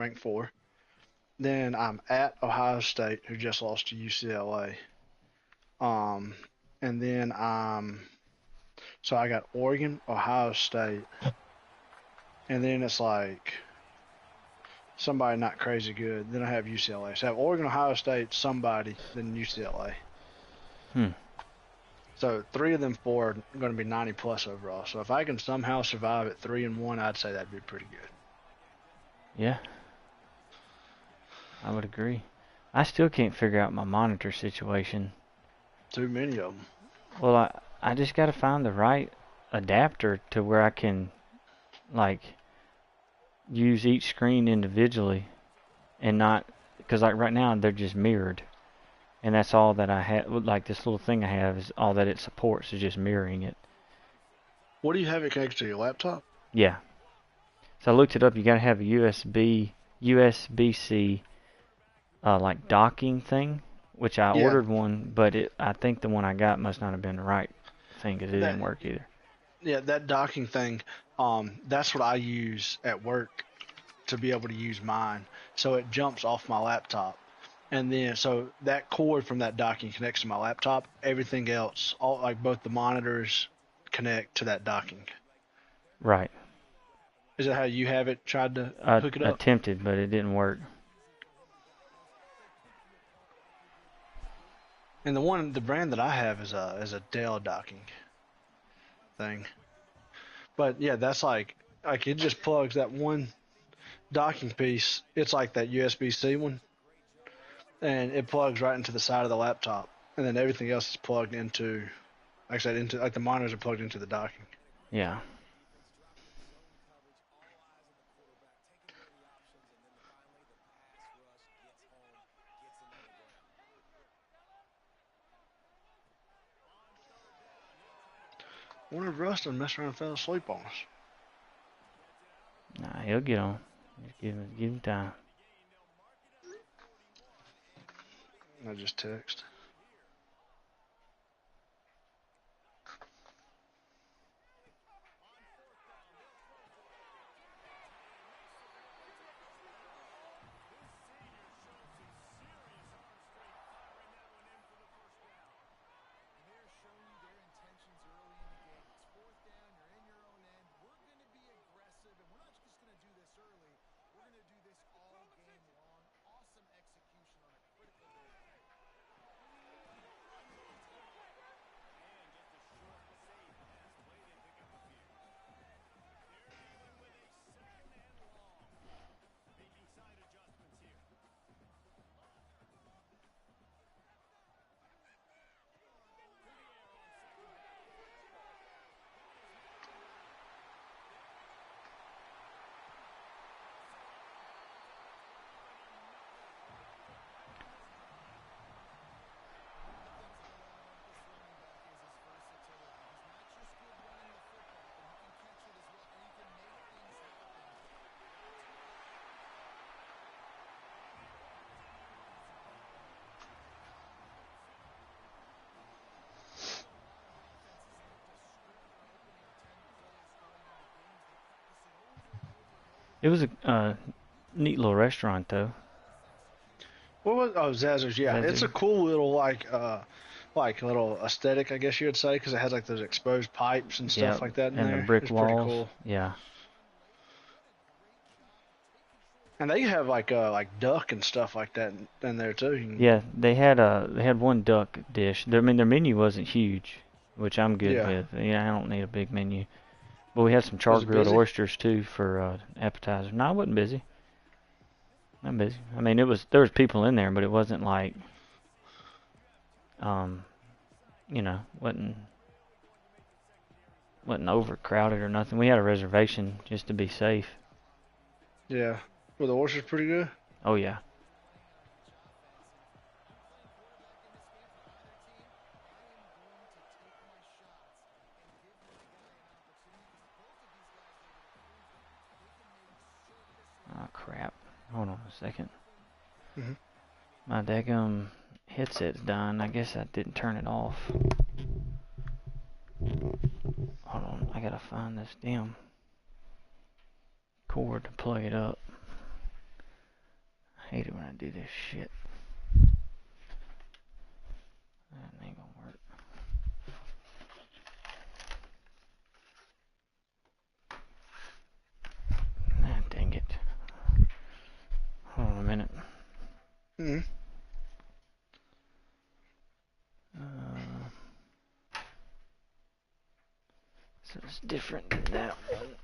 ranked 4. Then I'm at Ohio State, who just lost to UCLA. Um, and then so I got Oregon, Ohio State, and then it's like somebody not crazy good. Then I have UCLA. So I have Oregon, Ohio State, somebody, then UCLA. Hmm. So 3 of them 4 are going to be 90 plus overall. So if I can somehow survive at 3-1, I'd say that'd be pretty good. Yeah, I would agree. I still can't figure out my monitor situation. Too many of them. Well, I just got to find the right adapter to where I can like use each screen individually and not because like right now they're just mirrored, and that's all that I have. Like this little thing I have is all that it supports is just mirroring it. What do you have it connected to? Your laptop? Yeah. So I looked it up. You got to have a USB-C like docking thing, which I Yeah, ordered one, but I think the one I got must not have been the right thing because it didn't that work either. that docking thing. That's what I use at work to be able to use mine. So it jumps off my laptop. And then, so that cord from that docking connects to my laptop. Everything else, all like both the monitors, connect to that docking. Right. Is that how you have it? Tried to I hook it up? attempted, but it didn't work. And the brand that I have is a Dell docking thing. But yeah, that's like it just plugs that one docking piece. It's like that USB-C one, and it plugs right into the side of the laptop, and then everything else is plugged into, like I said, into like the monitors are plugged into the docking. Yeah. I wonder if Rustin messed around and fell asleep on us. Nah, he'll get on. Just give him time. I just text. It was a neat little restaurant though. What was Zazzers? Yeah, it's a Desert. cool little like little aesthetic, I guess you would say, because it has like those exposed pipes and Yeah, stuff like that in and the there. brick It's pretty walls. cool. Yeah. And they have like duck and stuff like that in there too. Yeah, they had one duck dish. I mean their menu wasn't huge, which I'm good Yeah, with. Yeah, I don't need a big menu. But we had some char was it grilled busy? oysters too for appetizer. No, I wasn't busy. Not busy. I mean, there was people in there, but it wasn't like um, wasn't overcrowded or nothing. We had a reservation just to be safe. Yeah. Were the oysters pretty good? Oh yeah. Oh crap. Hold on a second. Hmm. My daggum headset's dying. I guess I didn't turn it off. Hold on. I gotta find this damn cord to plug it up. hate it when I do this shit. That ain't gonna work. Ah, dang it. Hold on a minute. Mm-hmm. So it's different than that one.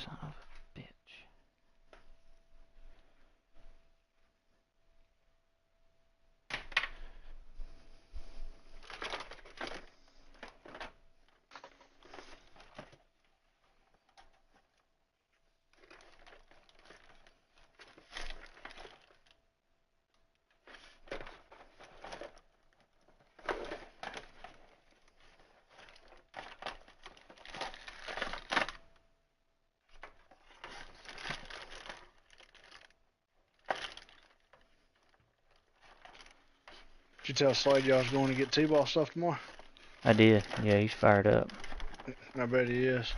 Son of a bitch. Did you tell Slade y'all was going to get T-ball stuff tomorrow? I did. Yeah, he's fired up. I bet he is.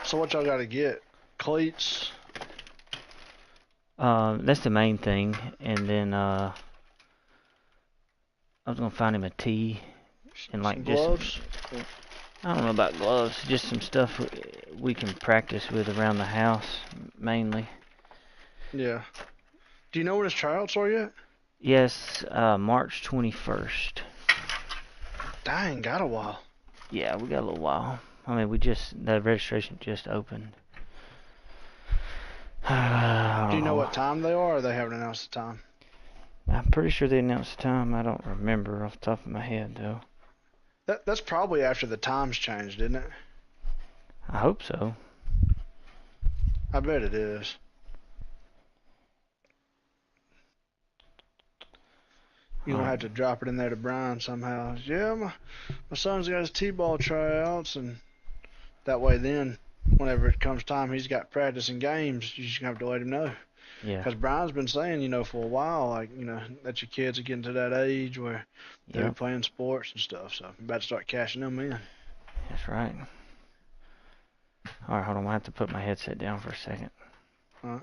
So what y'all got to get? Cleats? That's the main thing. And then I was gonna find him a tee and Some like just gloves? I don't know about gloves, just some stuff we can practice with around the house mainly. Yeah. Do you know when his tryouts are yet? Yes, March 21st. Dang, got a while. Yeah, we got a little while. I mean, the registration just opened. I Do don't you know know. what time they are, or they haven't announced the time? I'm pretty sure they announced the time. I don't remember off the top of my head, though. That's probably after the times changed, isn't it? I hope so. I bet it is. You're gonna Alright, have to drop it in there to Brian somehow. Yeah, my son's got his T-ball tryouts, and that way then, whenever it comes time he's got practice and games, you just gonna have to let him know. yeah, Because Brian's been saying, for a while, like, that your kids are getting to that age where they're yep, playing sports and stuff. So I'm about to start cashing them in. that's right. Alright, hold on. I have to put my headset down for a second. Uh,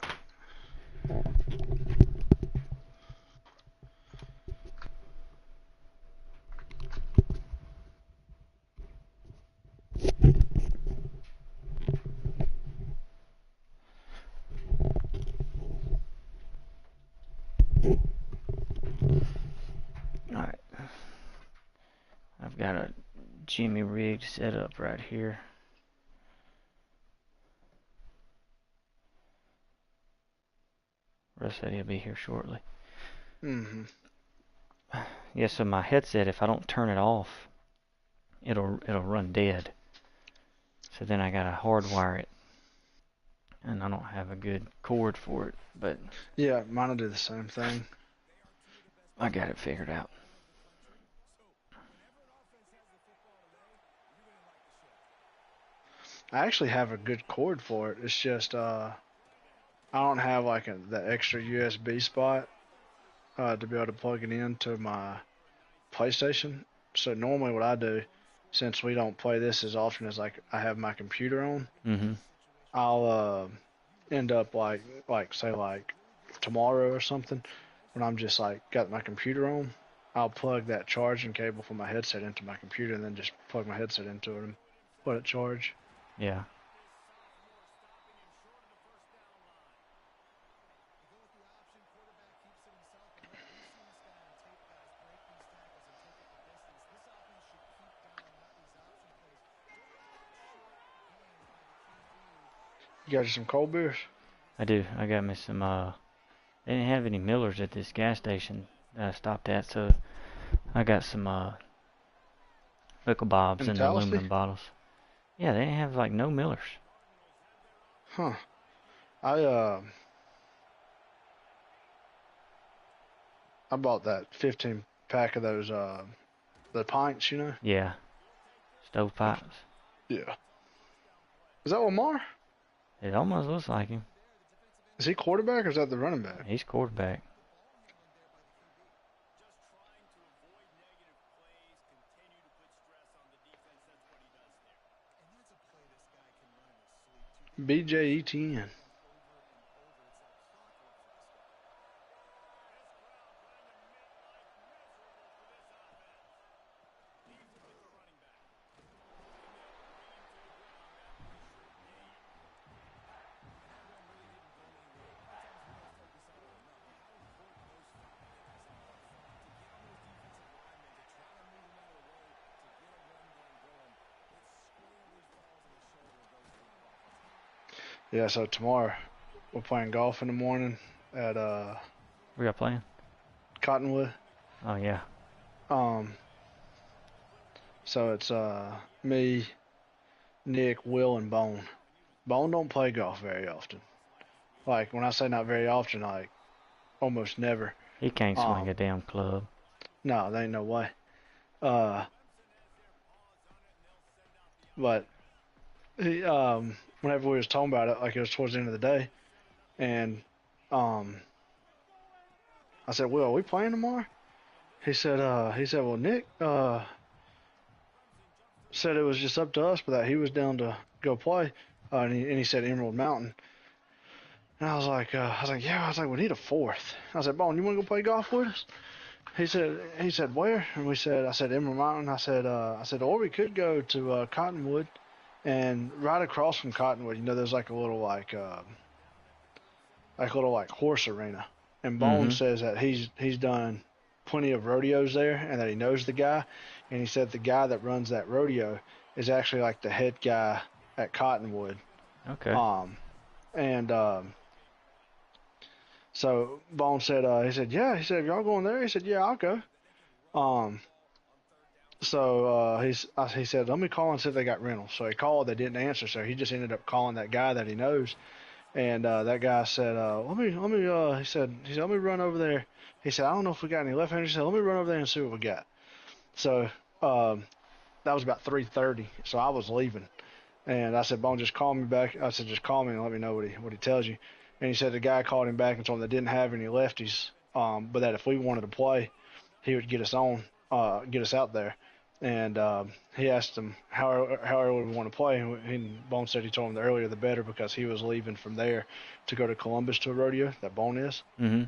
Alright, I've got a Jimmy rig set up right here. Russ said he'll be here shortly. mm-hmm. Yeah, so my headset, if I don't turn it off, it'll run dead. So then I gotta hardwire it, and I don't have a good cord for it, but Yeah, mine will do the same thing. I got it figured out. I actually have a good cord for it. It's just I don't have like the extra USB spot to be able to plug it into my PlayStation. So normally what I do, since we don't play this as often as like I have my computer on, Mm-hmm. I'll end up like say like tomorrow or something when I'm just like got my computer on. I'll plug that charging cable from my headset into my computer and then just plug my headset into it and let it charge. Yeah. You got you some cold beers? I do. I got me some, they didn't have any Millers at this gas station that I stopped at, so I got some, Pickle Bobs In in the Tallahassee? aluminum bottles. Yeah, they didn't have, like, no Millers. Huh. I bought that 15 pack of those the pints. Yeah. Stovepipes. Yeah. Is that Lamar? It almost looks like him. Is he quarterback or is that the running back? He's quarterback. BJ10. Yeah, so tomorrow we're playing golf in the morning at We got playing. Cottonwood. Oh yeah. Um, so it's me, Nick, Will, and Bone. Bone don't play golf very often. Like when I say not very often, like almost never. He can't swing Um, a damn club. no, there ain't no way. Uh, but he whenever we was talking about it, like it was towards the end of the day, and um, I said, "Will, are we playing tomorrow?" He said, "Well, Nick said it was just up to us, but that he was down to go play." And he said Emerald Mountain. And yeah. I was like, we need a fourth. I said, Bone, you want to go play golf with us? He said, where? And I said, Emerald Mountain. I said, or we could go to Cottonwood, and right across from Cottonwood, there's like a little like horse arena. And Bone Mm-hmm. says that he's done plenty of rodeos there, and that he knows the guy. And he said the guy that runs that rodeo is actually like the head guy at Cottonwood. Okay. Um, and So Bone said, yeah. He said, if y'all going there? He said, yeah, I'll go. Um, he said, let me call and see if they got rentals. So he called, they didn't answer. So he just ended up calling that guy that he knows, and that guy said, let me run over there. He said, I don't know if we got any left-handers. He said, let me run over there and see what we got. So that was about 3:30. So I was leaving, and I said, Bone, just call me back. I said, just call me and let me know what he tells you. And he said the guy called him back and told him they didn't have any lefties, but that if we wanted to play, he would get us out there. And he asked him how early we want to play. And Bone said he told him the earlier the better because he was leaving from there to go to Columbus to a rodeo that Bone is. Mm-hmm.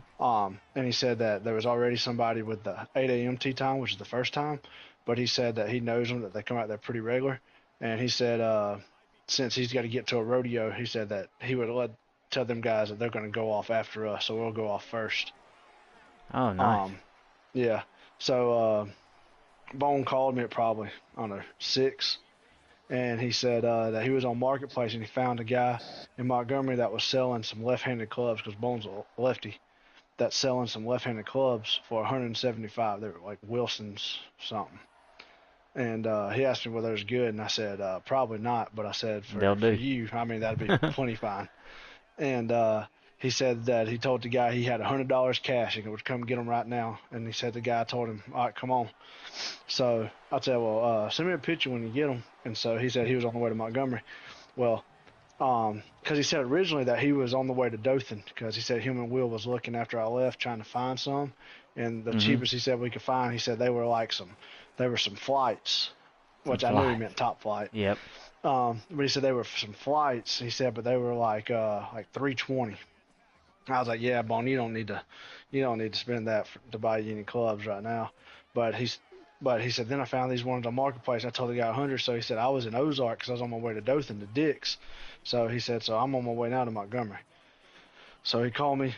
And he said that there was already somebody with the 8 a.m. tee time, which is the first time, but he said that he knows them, that they come out there pretty regular. And he said since he's got to get to a rodeo, he said that he would tell them guys that they're going to go off after us, so we'll go off first. Oh, nice. Um, yeah. So Bone called me at probably, I don't know, 6, and he said that he was on Marketplace and he found a guy in Montgomery that was selling some left-handed clubs because Bone's a lefty. That's selling some left-handed clubs for 175. They were like Wilson's something. And he asked me whether it was good, and I said probably not. But I said They'll for do. you, I mean that'd be plenty fine. And he said that he told the guy he had $100 cash and would come get him right now. And he said the guy told him, all right, come on. So I said, well, send me a picture when you get him. And so he said he was on the way to Montgomery. Well, because he said originally that he was on the way to Dothan because he said him and Will was looking after I left trying to find some, and the Mm-hmm. cheapest he said we could find, he said they were some flights, Some which I knew he flies. meant top flight. Yep. But he said they were some flights. He said, but they were like 320. I was like, yeah, Bone, you don't need to spend that to buy you any clubs right now. But he said, then I found these ones on Marketplace. I told the guy 100. So he said, I was in Ozark because I was on my way to Dothan to Dick's. So he said, so I'm on my way now to Montgomery. So he called me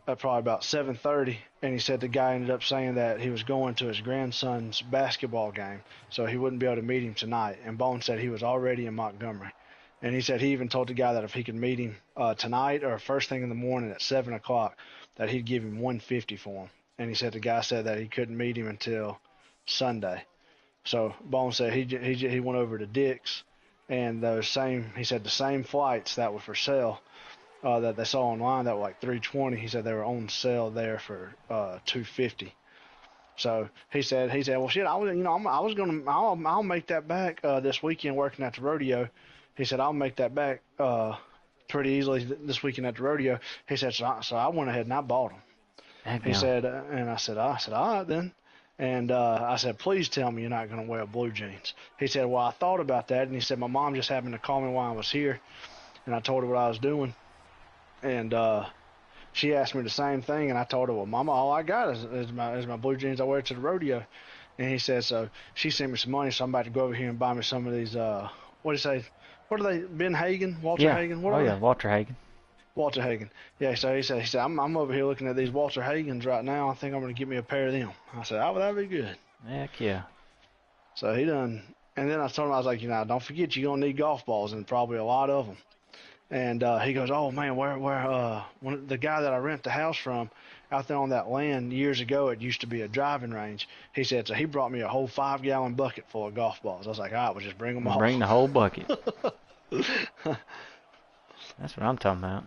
at probably about 7:30, and he said the guy ended up saying that he was going to his grandson's basketball game, so he wouldn't be able to meet him tonight. And Bone said he was already in Montgomery. And he said he even told the guy that if he could meet him tonight or first thing in the morning at 7 o'clock, that he'd give him 150 for him. And he said the guy said that he couldn't meet him until Sunday. So Bone said he went over to Dick's, and he said the same flights that were for sale that they saw online that were like 320. He said they were on sale there for 250. So he said, well, shit, I'll make that back this weekend working at the rodeo. He said I'll make that back pretty easily this weekend at the rodeo. He said, so I went ahead and I bought them. Heck He no. said, and I said, all right then. And I said, please tell me you're not going to wear blue jeans. He said, well, I thought about that. And he said, my mom just happened to call me while I was here. And I told her what I was doing. And she asked me the same thing. And I told her, well, Mama, all I got is my blue jeans I wear to the rodeo. And he said, so she sent me some money. So I'm about to go over here and buy me some of these, what do you say? What are they? Ben Hagen? Walter Yeah. Hagen? What Oh are yeah, they? Walter Hagen. Walter Hagen. Yeah, so he said, I'm over here looking at these Walter Hagens right now. I think I'm going to get me a pair of them. I said, oh, well, that'd be good. Heck yeah. So he done. And then I told him, I was like, don't forget you're going to need golf balls and probably a lot of them. And he goes, oh, man, the guy that I rent the house from out there on that land years ago, it used to be a driving range. He said, so he brought me a whole 5-gallon bucket full of golf balls. I was like, all right, well, just bring them all. Bring the whole bucket. That's what I'm talking about.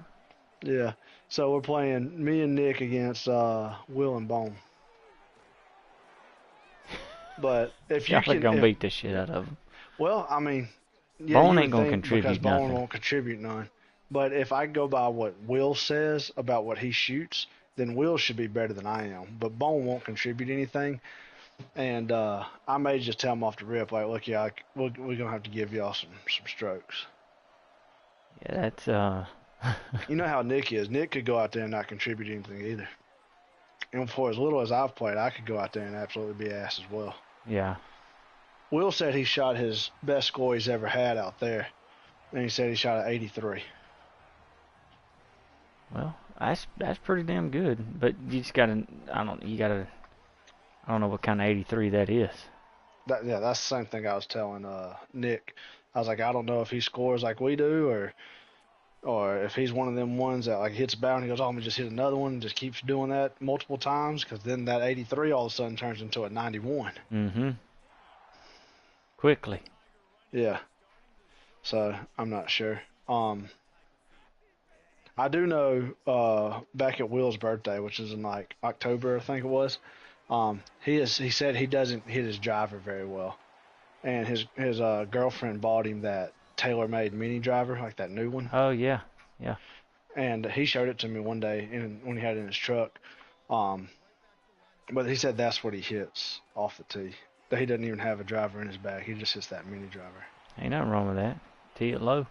Yeah. So we're playing me and Nick against Will and Bone. But if you Y'all are can, gonna beat the shit out of them. well, I mean, yeah, Bone you ain't would gonna think because contribute Bone nothing. won't contribute none. But if I go by what Will says about what he shoots, then Will should be better than I am. But Bone won't contribute anything. And I may just tell him off the rip, like, look, yeah, we're gonna have to give y'all some strokes. Yeah, that's You know how Nick is. Nick could go out there and not contribute anything either. And for as little as I've played, I could go out there and absolutely be ass as well. yeah. Will said he shot his best score he's ever had out there, and he said he shot an 83. Well, that's pretty damn good. But you just gotta, I don't know what kind of 83 that is. Yeah, that's the same thing I was telling Nick. I was like, I don't know if he scores like we do, or if he's one of them ones that like hits a barrel and he goes, oh, I'm gonna just hit another one and just keeps doing that multiple times, because then that 83 all of a sudden turns into a 91. Mm-hmm. Quickly. Yeah. So I'm not sure. I do know back at Will's birthday, which is in like October, I think it was. He said he doesn't hit his driver very well, and his girlfriend bought him that tailor-made mini driver, like that new one, Oh yeah, yeah. and he showed it to me one day when he had it in his truck. But he said that's what he hits off the tee. That he doesn't even have a driver in his bag. He just hits that mini driver. Ain't nothing wrong with that. Tee it low.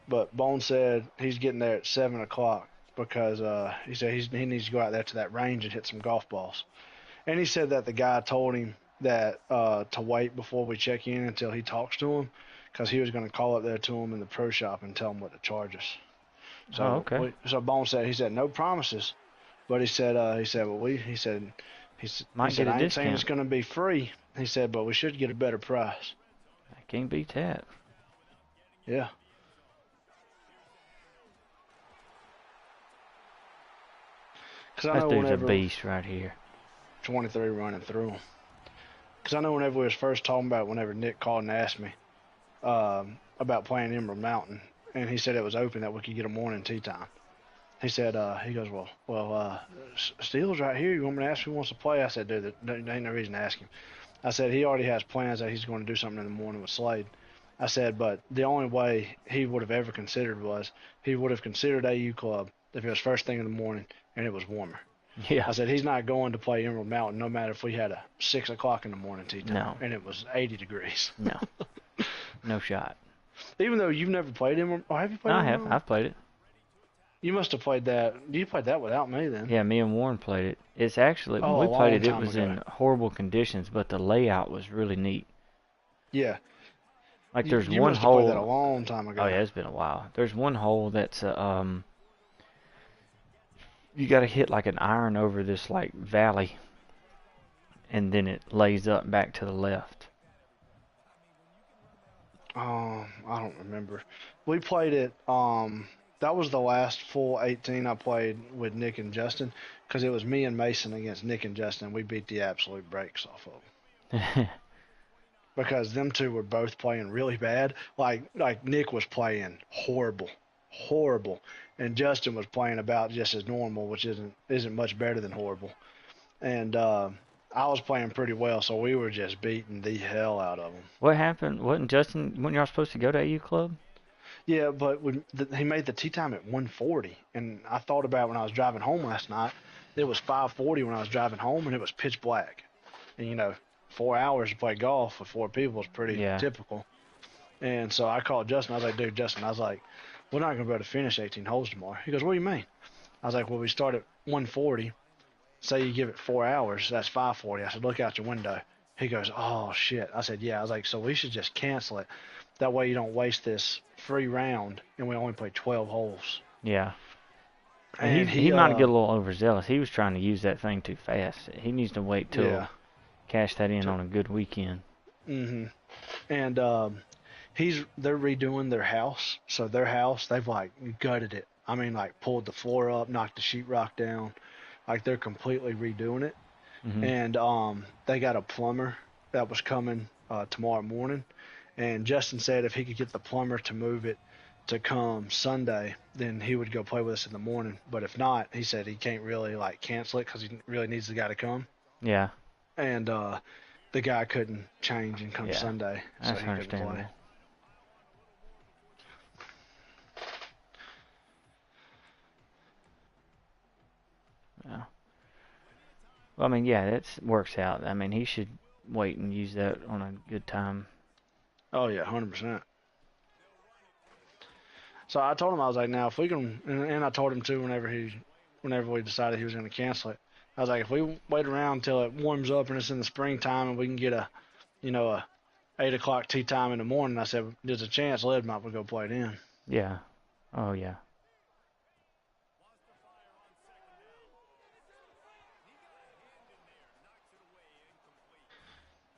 But Bone said he's getting there at 7 o'clock because he said he needs to go out there to that range and hit some golf balls. And he said that the guy told him that to wait before we check in until he talks to him, because he was going to call up there to him in the pro shop and tell him what to charge us. Oh, So okay. so Bone said, he said no promises, but he said well, he said Might get a I ain't saying it's discount. going to be free. He said, but we should get a better price. I can't beat that. Yeah. Because I That know dude's a whenever beast right here. 23 running through them. Because I know whenever we was first talking about it, whenever Nick called and asked me about playing Emerald Mountain, and he said it was open that we could get a morning tee time. He said, he goes, Steele's right here. You want me to ask who wants to play? I said, dude, there ain't no reason to ask him. I said, he already has plans that he's going to do something in the morning with Slade. I said, but the only way he would have ever considered was he would have considered AU Club if it was first thing in the morning and it was warmer. Yeah. I said, he's not going to play Emerald Mountain no matter if we had a 6 o'clock in the morning tee time No. and it was 80 degrees. No. No shot. Even though you've never played Emerald, or have you played No, I Emerald have. Mountain? I've played it. You must have played that. You played that without me then. Yeah, me and Warren played it. It's actually, when Oh, we a played long it, it time was ago. in horrible conditions, but the layout was really neat. Yeah. Like there's You one must have played that a hole. long time ago. Oh yeah, it's been a while. There's one hole that's you got to hit like an iron over this like valley, and then it lays up back to the left. I don't remember. We played it. That was the last full 18 I played with Nick and Justin, because it was me and Mason against Nick and Justin. We beat the absolute brakes off of them because them two were both playing really bad. Like Nick was playing horrible, and Justin was playing about just as normal, which isn't much better than horrible. And I was playing pretty well, so we were just beating the hell out of them. What happened? Wasn't y'all supposed to go to AU Club? Yeah, but he made the tee time at 1:40, and I thought about when I was driving home last night. It was 5:40 when I was driving home, and it was pitch black. And 4 hours to play golf with four people is pretty Yeah. typical. And so I called Justin. I was like, dude, Justin, I was like, we're not gonna be able to finish 18 holes tomorrow. He goes, what do you mean? I was like, well, we start at 1:40. Say you give it 4 hours, that's 5:40. I said, look out your window. He goes, oh shit. I said, yeah. I was like, so we should just cancel it. That way you don't waste this free round, and we only play 12 holes. Yeah. And He might get a little overzealous. He was trying to use that thing too fast. He needs to wait till yeah. cash that in on a good weekend. Mhm. And they're redoing their house. So their house, they've like gutted it. I mean, like pulled the floor up, knocked the sheetrock down. Like they're completely redoing it. Mm-hmm. And they got a plumber that was coming tomorrow morning. And Justin said if he could get the plumber to move it to come Sunday, then he would go play with us in the morning. But if not, he said he can't really like cancel it because he really needs the guy to come. Yeah. And the guy couldn't change and come Sunday, so That's he couldn't understandable. play. Yeah. Well, I mean, yeah, that works out. I mean, he should wait and use that on a good time. Oh yeah, 100%. So I told him, I was like, now if we can, and I told him too whenever we decided he was going to cancel it, I was like, if we wait around until it warms up and it's in the springtime and we can get a 8 o'clock tee time in the morning, I said there's a chance Led might go play it in. Yeah. Oh yeah.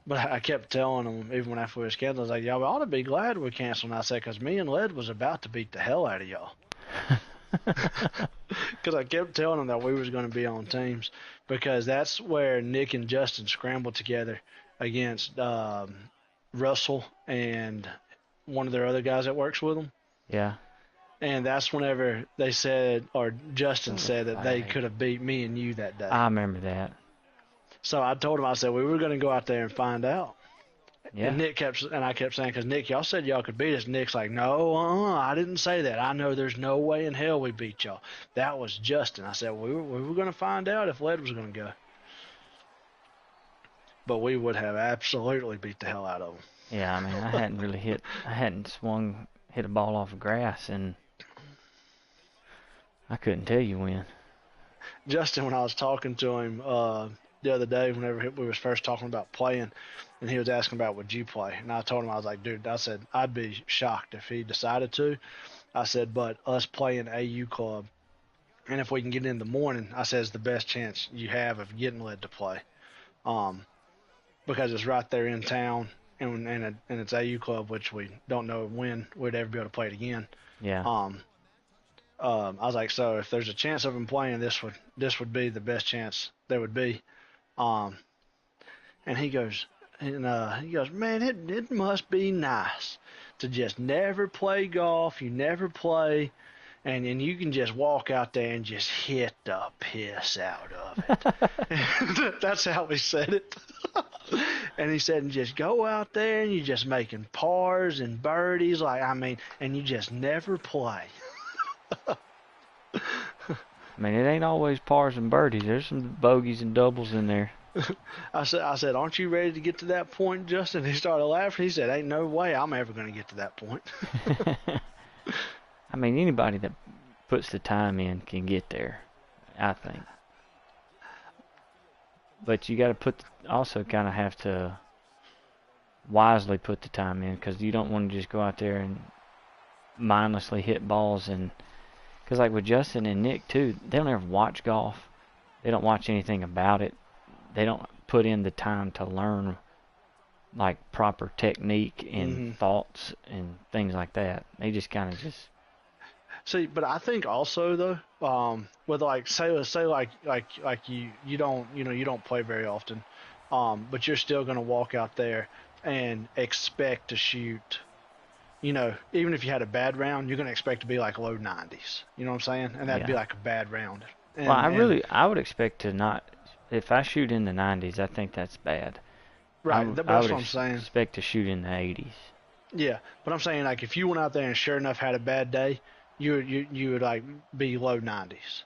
But I kept telling him, even when after we was canceled, I was like, y'all ought to be glad we're canceling. I said, because me and Led was about to beat the hell out of y'all. Because I kept telling him that we was going to be on teams. Because that's where Nick and Justin scrambled together against Russell and one of their other guys that works with them. Yeah. And that's whenever they said, or Justin said that they could have beat me and you that day. I remember that. So I told him, I said, we were going to go out there and find out. Yeah. And I kept saying, because Nick, y'all said y'all could beat us. Nick's like, no, I didn't say that. I know there's no way in hell we beat y'all. That was Justin. I said, we were going to find out if Led was going to go. But we would have absolutely beat the hell out of them. Yeah, I mean, I hadn't hit a ball off of grass, and I couldn't tell you when. Justin, when I was talking to him the other day, whenever we was first talking about playing, and he was asking about would you play, and I told him, I was like, dude, I said I'd be shocked if he decided to. I said, but us playing AU club, and if we can get in the morning, I said, is the best chance you have of getting Led to play, because it's right there in town, and it's AU club, which we don't know when we'd ever be able to play it again. Yeah. I was like, so if there's a chance of him playing, this would be the best chance there would be. And he goes, man, it must be nice to just never play golf. You never play, and you can just walk out there and just hit the piss out of it. That's how he said it. And he said, and just go out there and you're just making pars and birdies, and you just never play. I mean, it ain't always pars and birdies. There's some bogeys and doubles in there. I said, aren't you ready to get to that point, Justin? He started laughing. He said, ain't no way I'm ever going to get to that point. I mean, anybody that puts the time in can get there, I think. But you got to also kind of have to wisely put the time in, because you don't want to just go out there and mindlessly hit balls. And because like with Justin and Nick too, they don't ever watch golf. They don't watch anything about it. They don't put in the time to learn like proper technique and thoughts and things like that. They just kind of just see. But I think also though, with like say like you don't play very often, but you're still gonna walk out there and expect to shoot. Even if you had a bad round, you're gonna expect to be like low 90s. You know what I'm saying? And that'd be like a bad round. Well, I would expect to not if I shoot in the 90s, I think that's bad. Right. But I that's would what I'm saying. expect to shoot in the 80s. Yeah, but I'm saying like if you went out there and sure enough had a bad day, you would like be low 90s.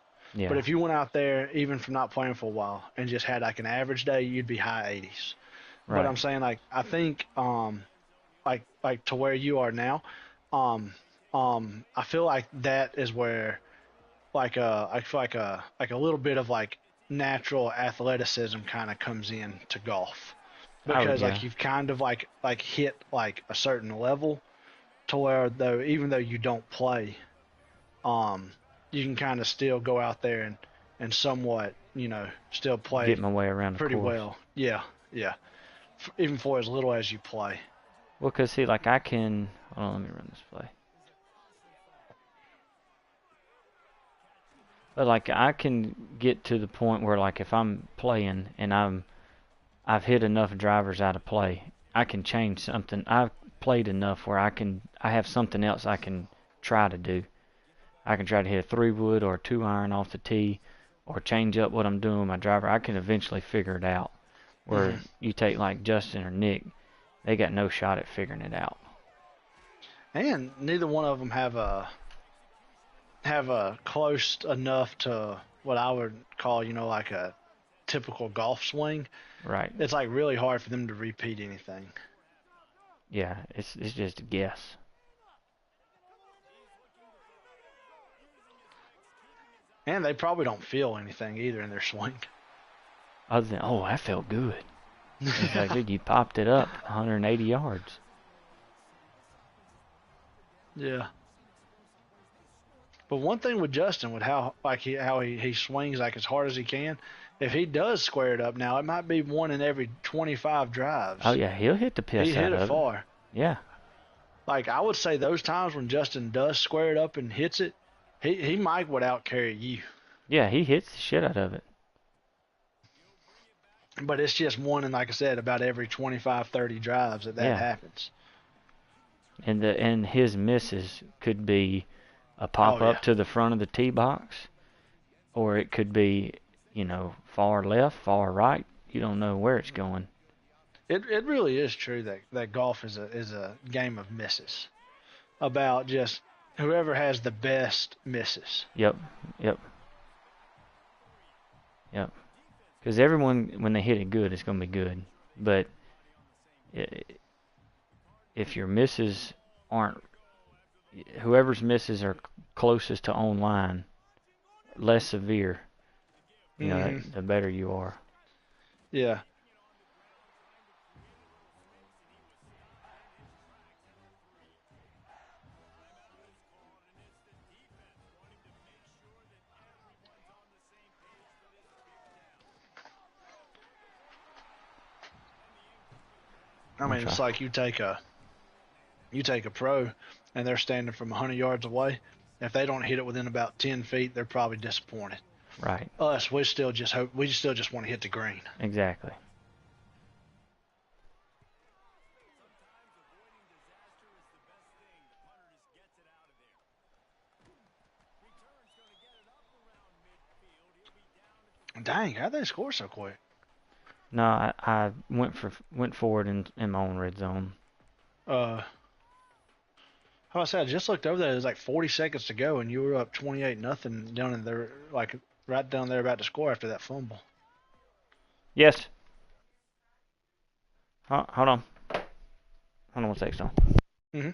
But Yeah. if you went out there even from not playing for a while and just had like an average day, you'd be high 80s. But Right. I'm saying like I think like to where you are now, um I feel like that is where I feel like a little bit of like natural athleticism kind of comes in to golf Oh because yeah. like you've kind of like hit like a certain level to where though even though you don't play, um, you can kind of still go out there and somewhat still Get play my way around the pretty course. well. Yeah, yeah. Even for as little as you play. Well, 'cause see, like I can. Hold on, let me run this play. But like I can get to the point where like if I'm playing and I've hit enough drivers out of play, I can change something. I've played enough where I have something else I can try to do. I can try to hit a 3-wood or a 2-iron off the tee or change up what I'm doing with my driver. I can eventually figure it out. Where Hmm. you take like Justin or Nick, they got no shot at figuring it out. And neither one of them have a close enough to what I would call like a typical golf swing. Right. It's like really hard for them to repeat anything. Yeah, it's just a guess. And they probably don't feel anything either in their swing. Other than, oh, that felt good. It's like, dude, you popped it up 180 yards. Yeah. But one thing with Justin, with how he swings like as hard as he can, if he does square it up now, it might be one in every 25 Oh drives. yeah, he'll hit the He piss hit out it of it. far. Yeah, Like I would say those times when Justin does square it up and hits it, he might would out carry you. yeah, he hits the shit out of it. But it's just one in, like I said, about every 25, 30 drives that Yeah, happens. and his misses could be a Oh pop yeah. up to the front of the tee box, or it could be, far left, far right. You don't know where it's going. It really is true that golf is a game of misses. About just whoever has the best misses. Yep, yep, yep. Because everyone, when they hit it good, it's gonna be good. But if your misses aren't, whoever's misses are closest to on line, less severe, Hmm. the better you are. Yeah. I I'm gonna mean, try. it's like you take a pro, and they're standing from 100 yards away. If they don't hit it within about 10 feet, they're probably disappointed. Right. Us, we still just want to hit the green. Exactly. Dang, how'd they score so quick? No, I went forward in my own red zone. Uh, how I said, I just looked over there. It was like 40 seconds to go, and you were up 28-0 down in there, like right down there about to score after that fumble. Yes. Hold on. Hold on one second. Hmm.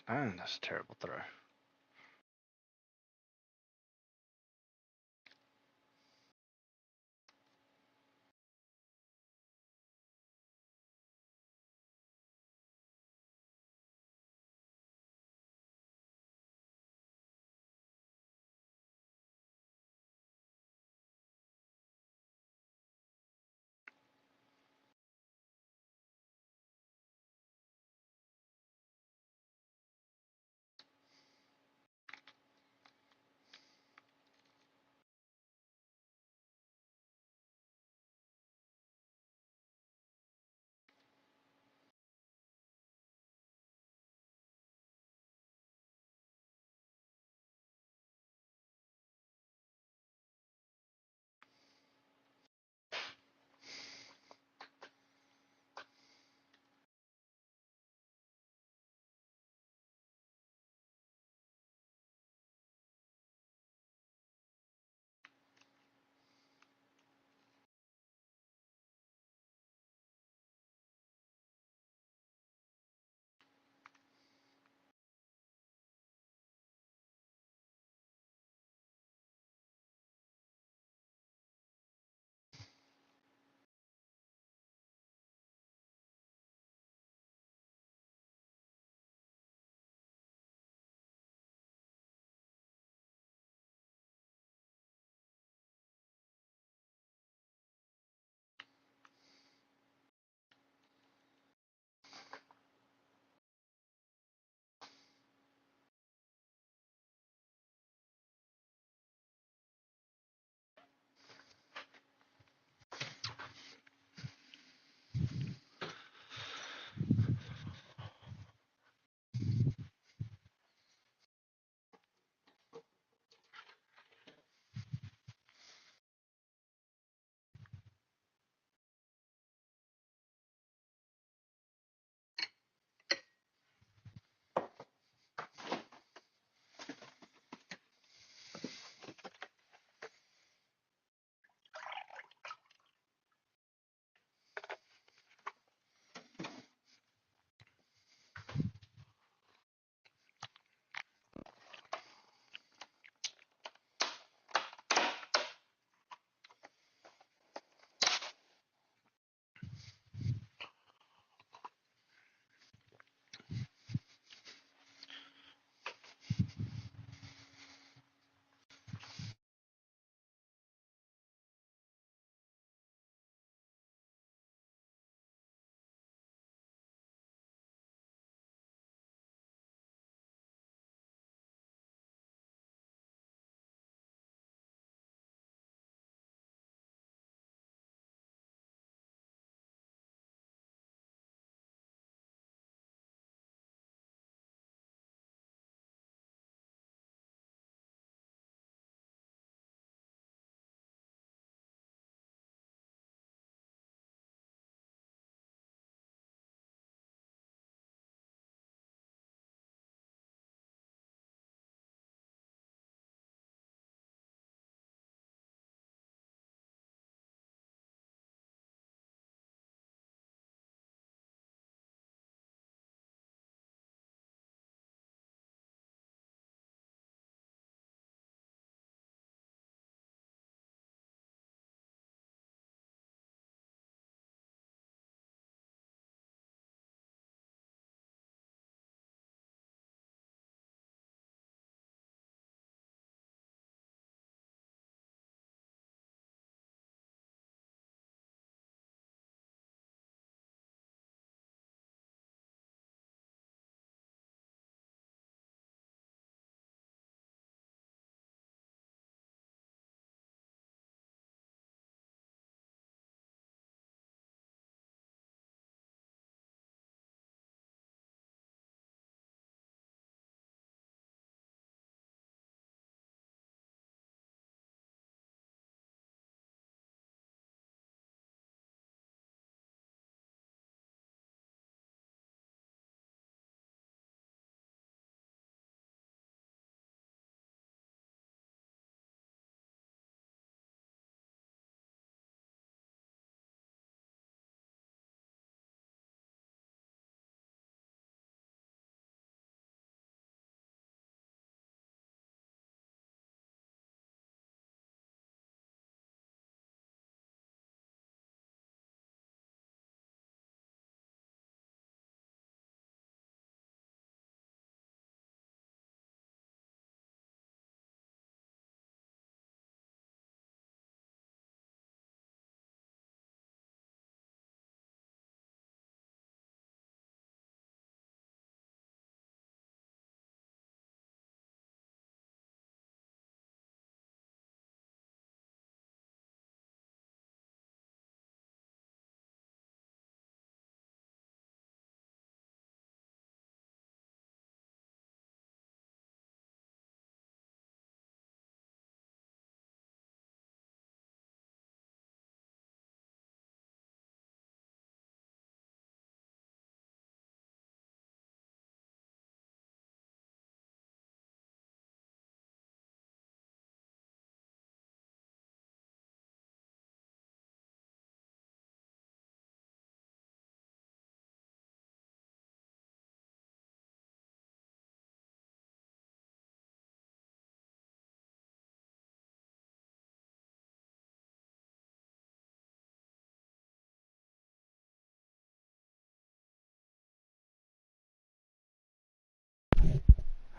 And that's a terrible throw.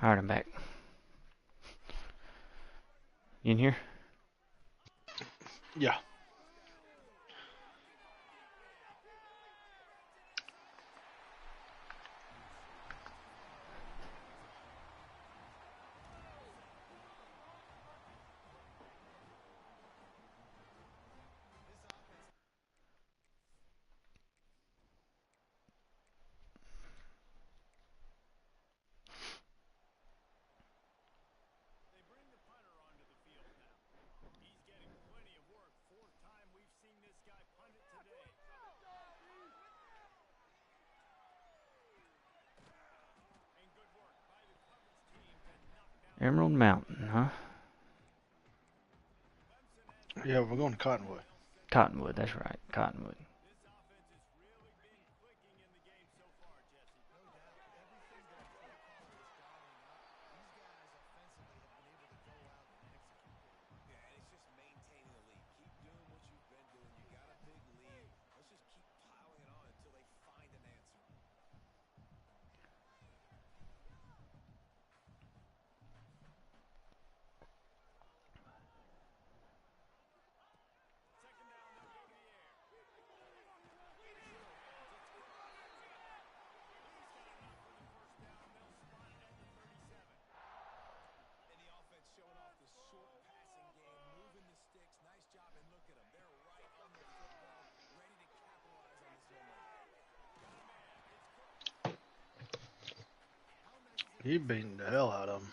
Alright, I'm back. You in here? Yeah. Emerald Mountain, huh? Yeah, we're going to Cottonwood. Cottonwood, that's right. Cottonwood. You beating the hell out of them.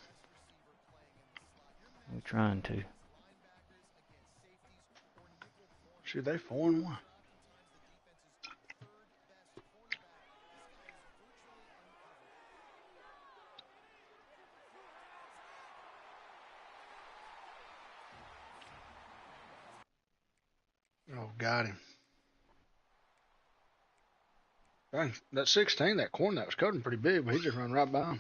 We're trying to. Shoot, they 4-1. Oh, got him. Dang, that 16, that corner that was cutting pretty big, but he just ran right by him.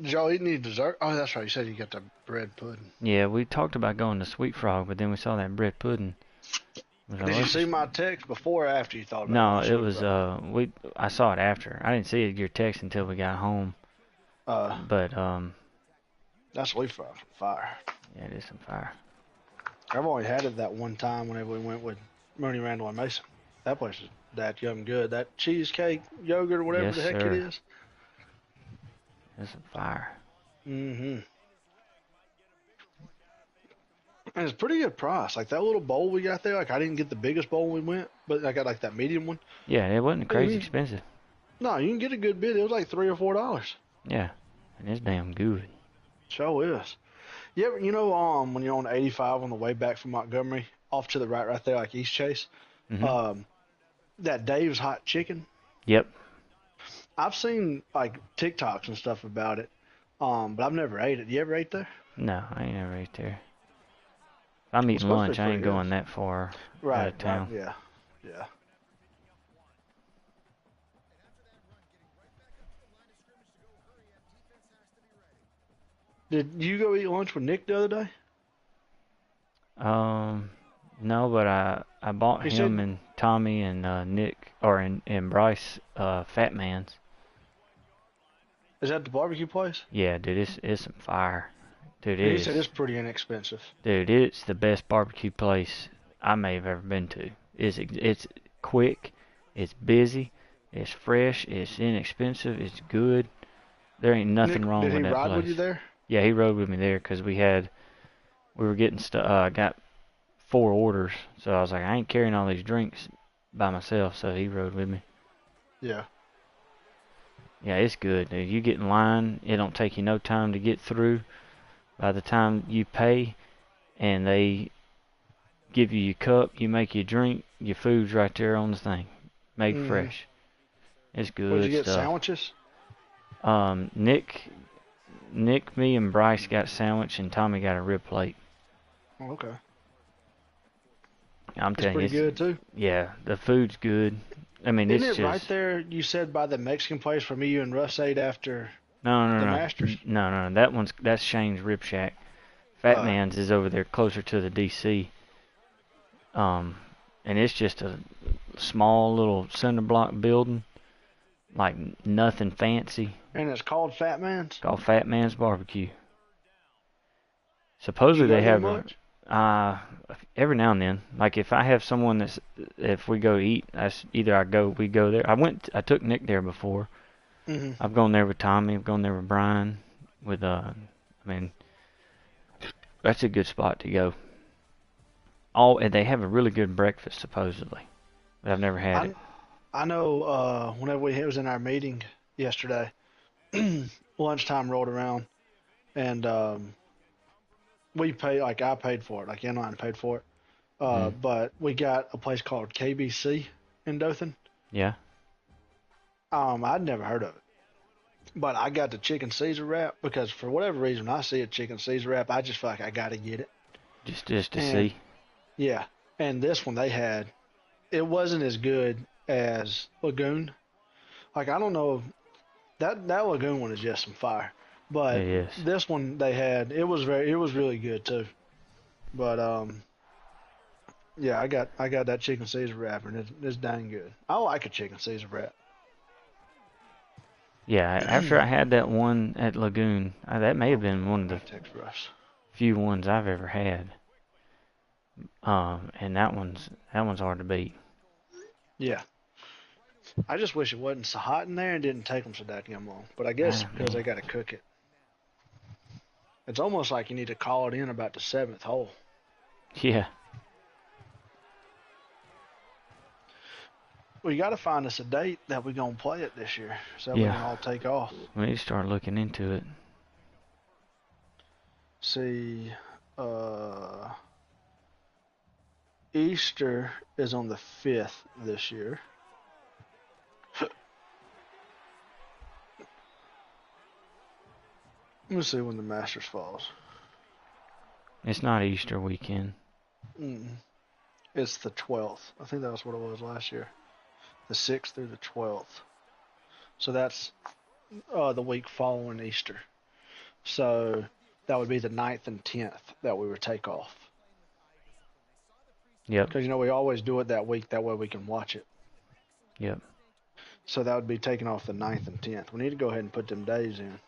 Did y'all eat any dessert? Oh, that's right. You said you got the bread pudding. Yeah, we talked about going to Sweet Frog, but then we saw that bread pudding. Did you see my text before or after you thought about No, going to it Sweet was Frog? I saw it after. I didn't see your text until we got home. But That's Sweet Frog fire. yeah, it is some fire. I've only had it that one time whenever we went with Mooney, Randall, and Mason. That place is that yum good. That cheesecake yogurt or whatever Yes, the heck sir. it is. It's some fire. Mm-hmm. And it's a pretty good price. Like that little bowl we got there, like I didn't get the biggest bowl when we went, but I got like that medium one. Yeah, it wasn't crazy expensive. No, you can get a good bit. It was like $3 or $4. Yeah, and it's damn good. Sure is. Yeah, when you're on 85 on the way back from Montgomery, off to the right there, like East Chase, Mm-hmm. that Dave's Hot Chicken. Yep. I've seen like TikToks and stuff about it, but I've never ate it. You ever ate there? No, I ain't never ate there. If I'm It's eating supposed to lunch, be I pretty ain't good. going that far out Right, of town. yeah, yeah. Did you go eat lunch with Nick the other day? No, but I bought He him said, and Tommy and Nick and Bryce Fat Mans. "Is that the barbecue place?" Yeah, dude, it's some fire. Dude, And it he said is. it's pretty inexpensive. Dude, it's the best barbecue place I may have ever been to. It's quick, it's busy, it's fresh, it's inexpensive, it's good. There ain't nothing Nick, wrong did he with that ride with you place. there? Yeah, he rode with me there because we were getting stuff. Got 4 orders, so I was like, I ain't carrying all these drinks by myself, so he rode with me. Yeah. Yeah, it's good, dude. You get in line, it don't take you no time to get through. By the time you pay and they give you your cup, you make your drink, your food's right there on the thing, made Mm-hmm. fresh. It's Would you good get stuff. sandwiches? Nick, me, and Bryce got a sandwich, and Tommy got a rib plate. Oh, okay. I'm It's telling you, pretty good too. yeah, the food's good. I mean, Isn't it's it right just there? You said by the Mexican place where me, you, and Russ ate after no, the no, Masters. no, no, no. That's Shane's Rib Shack. Fat Man's is over there closer to the DC. Um, and it's just a small little cinder block building, like nothing fancy. And it's called Fat Man's. Called Fat Man's Barbecue. You Supposedly go they there have much? uh every now and then. Like if I have someone that's if we go eat, that's either we go there. I took Nick there before. Hmm. I've gone there with Tommy. I've gone there with Brian. I mean, that's a good spot to go. And they have a really good breakfast supposedly, but I've never had it. I I know. Whenever we it was in our meeting yesterday, lunchtime rolled around, and we paid like I paid for it, like Inline paid for it. Mm. But we got a place called KBC in Dothan. Yeah. I'd never heard of it, but I got the chicken Caesar wrap because for whatever reason, when I see a chicken Caesar wrap, I just feel like I got to get it. Just to And see. yeah, and this one they had, it wasn't as good as Lagoon. Like I don't know, that Lagoon one is just some fire, It but is. this one they had, it was really good too. But yeah, I got that chicken Caesar wrap and it's dang good. I like a chicken Caesar wrap. Yeah. After I had that one at Lagoon, that may have Oh, been one of the my text brush. few ones I've ever had. And that one's hard to beat. Yeah, I just wish it wasn't so hot in there and didn't take them so damn long. But I guess I because mean, they got to cook it, it's almost like you need to call it in about the seventh hole. yeah. We got to find us a date that we're gonna play it this year, so we can Yeah. all take off. We need to start looking into it. See, Easter is on the 5th this year. Let me see when the Masters falls. It's not Easter weekend. Mm. It's the 12th. I think that was what it was last year. The 6th through the 12th. So that's the week following Easter. So that would be the 9th and 10th that we would take off. Yep. Because, we always do it that week. That way we can watch it. Yep. So that would be taking off the 9th and 10th. We need to go ahead and put them days in.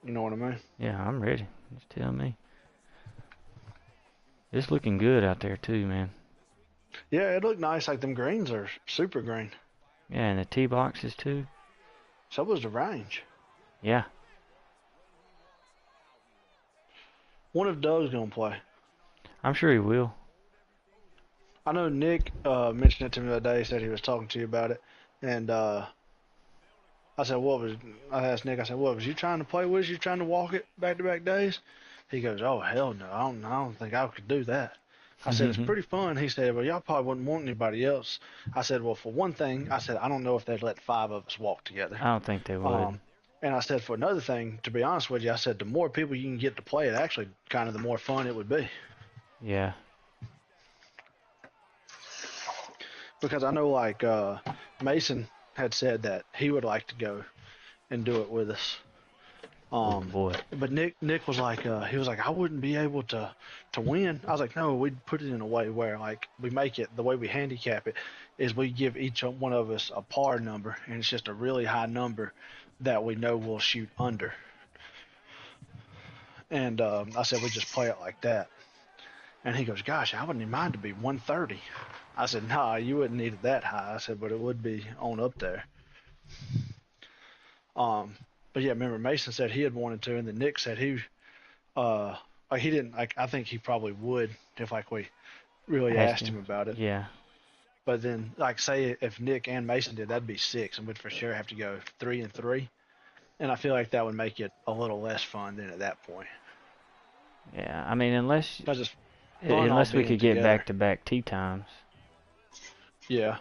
You know what I mean? Yeah, I'm ready. Just tell me. It's looking good out there too, man. Yeah, it looked nice. Like them greens are super green. Yeah, and the tee boxes too. So was the range. Yeah. Wonder if Doug's gonna play. I'm sure he will. I know Nick mentioned it to me the other day. He said he was talking to you about it, and I said, "What was?" I asked Nick. I said, "What was you trying to play with? You trying to walk it back-to-back days?" He goes, "Oh hell no! I don't think I could do that." I said, "It's pretty fun." He said, "Well, y'all probably wouldn't want anybody else." I said, "Well, for one thing, I said I don't know if they'd let 5 of us walk together." I don't think they would. Um, and I said, for another thing, to be honest with you, I said the more people you can get to play it, actually, kind of the more fun it would be. Yeah. Because I know, like Mason had said that he would like to go and do it with us. Oh boy. But Nick was like, he was like, I wouldn't be able to win. I was like, no, we'd put it in a way where like we make it the way we handicap it is we give each one of us a par number, and it's just a really high number that we know we'll shoot under. And I said we just play it like that. And he goes, gosh, I wouldn't even mind to be 130. I said, nah, you wouldn't need it that high. I said, but it would be on up there. But yeah, remember Mason said he had wanted to, and then Nick said like he didn't like. I think he probably would if like we really Asked asked him. him about it. Yeah. But then like say if Nick and Mason did, that'd be 6, and we'd for sure have to go 3 and 3. And I feel like that would make it a little less fun than at that point. Yeah. I mean, unless Because it's fun all unless we being could get together. back-to-back tee times. Yeah.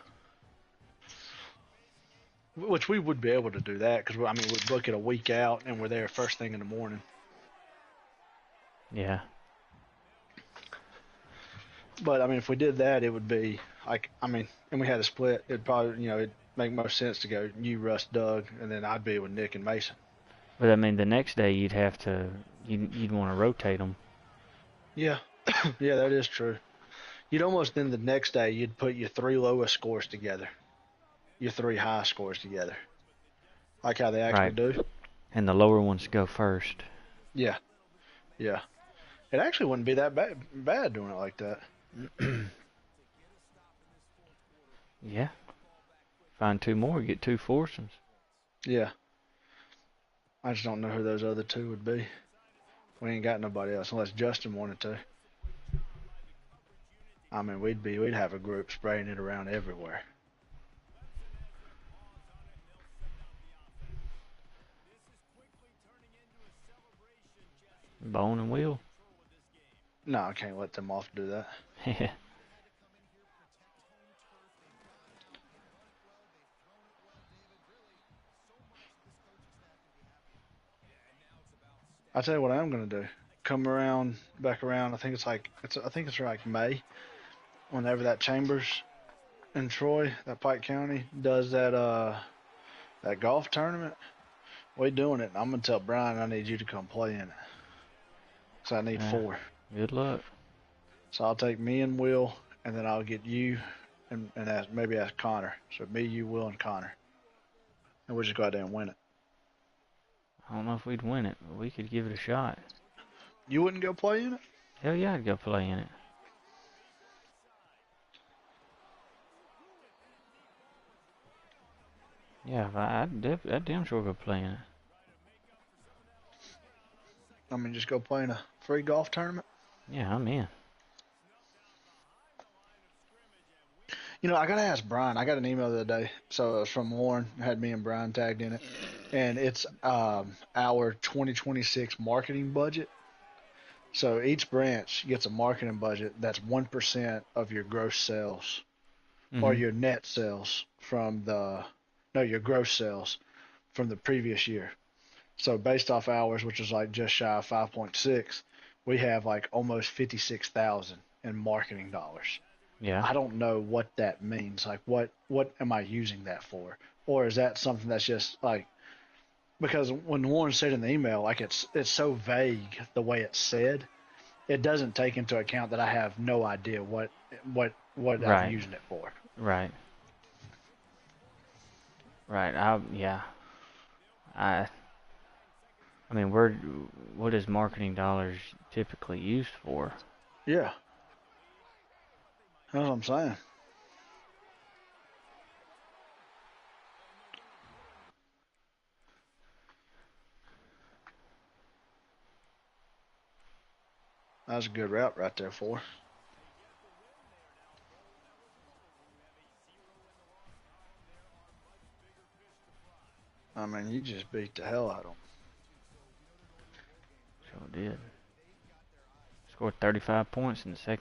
Which we would be able to do that because I mean we'd book it a week out and we're there first thing in the morning. Yeah. But I mean if we did that, it would be like I mean, and we had a split. It'd probably it'd make most sense to go you, Russ, Doug, and then I'd be with Nick and Mason. But I mean, the next day you'd have to you'd want to rotate them. Yeah, yeah, that is true. You'd almost then the next day you'd put your three lowest scores together, your three high scores together, like how they actually Right. do. And the lower ones go first. Yeah, yeah. It actually wouldn't be that bad doing it like that. Yeah. Find two more, get two foursomes. Yeah, I just don't know who those other two would be. We ain't got nobody else unless Justin wanted to. I mean, we'd have a group spraying it around everywhere. Bone and wheel. No, I can't let them off do that. Yeah. I tell you what I'm gonna do. Come around, back around. I think it's like May. Whenever that Chambers in Troy, that Pike County does that golf tournament, we doing it. I'm gonna tell Brian I need you to come play in it. So I need Yeah. four. Good luck. So I'll take me and Will, and then I'll get you and maybe ask Connor. So me, you, Will, and Connor, and we'll just go out there and win it. I don't know if we'd win it, but we could give it a shot. You wouldn't go play in it? Hell yeah, I'd go play in it. Yeah, I'd damn sure go play in it. I mean, just go play in a free golf tournament. Yeah, I'm in. You know, I gotta ask Brian. I got an email the other day, so it was from Warren. It had me and Brian tagged in it, and it's our 2026 marketing budget. So each branch gets a marketing budget that's 1% of your gross sales or Mhm. your net sales from your gross sales from the previous year. So based off hours, which is like just shy of 5.6, we have like almost 56,000 in marketing dollars. Yeah. I don't know what that means. Like what am I using that for? Or is that something that's just like because when Warren said in the email, like it's so vague the way it's said, it doesn't take into account that I have no idea what I'm Right. using it for. Right. Right. Yeah. I I mean, what is marketing dollars typically used for? Yeah, that's what I'm saying. That's a good route right there for. I mean, you just beat the hell out of them. Sure did. Scored 35 points in the second